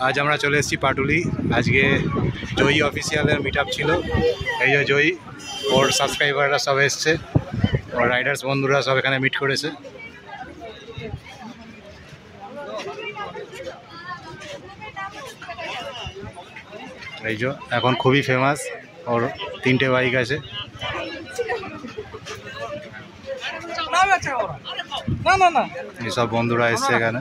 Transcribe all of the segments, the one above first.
আজ আমরা চলে এসেছি পাটুলি। আজকে জয়ী অফিসিয়ালের মিট আপ ছিল। এই যে জয়ী, ওর সাবস্ক্রাইবাররা সব এসছে, ওর রাইডার্স বন্ধুরা সব এখানে মিট করেছে। এই যে এখন খুবই ফেমাস, ওর 3টে বাইক আছে। এই সব বন্ধুরা এসছে এখানে।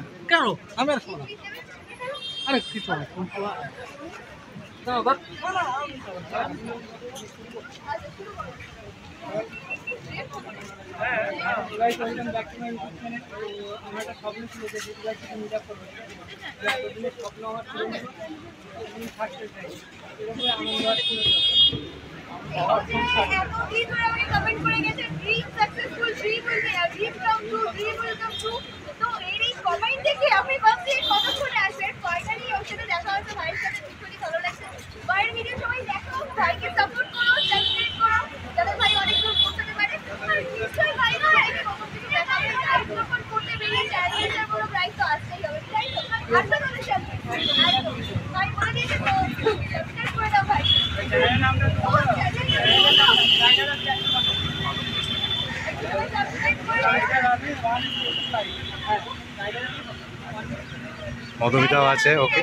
মধুমিতাও আছে। ওকে,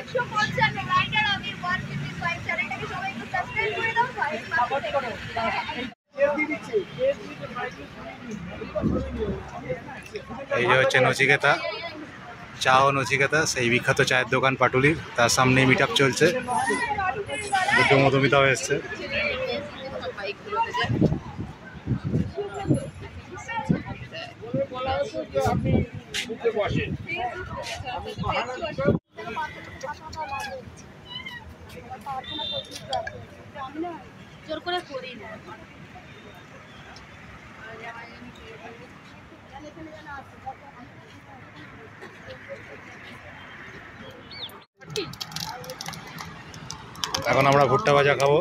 এই যে হচ্ছে নচিকেতা চা ও নচিকেতা, সেই বিখ্যাত চায়ের দোকান পাটুলির, তার সামনে মিট আপ চলছে। দুটো মধুমিতাও এসছে। জোর করে করি না। এখন আমরা ভুট্টা ভাজা খাবো।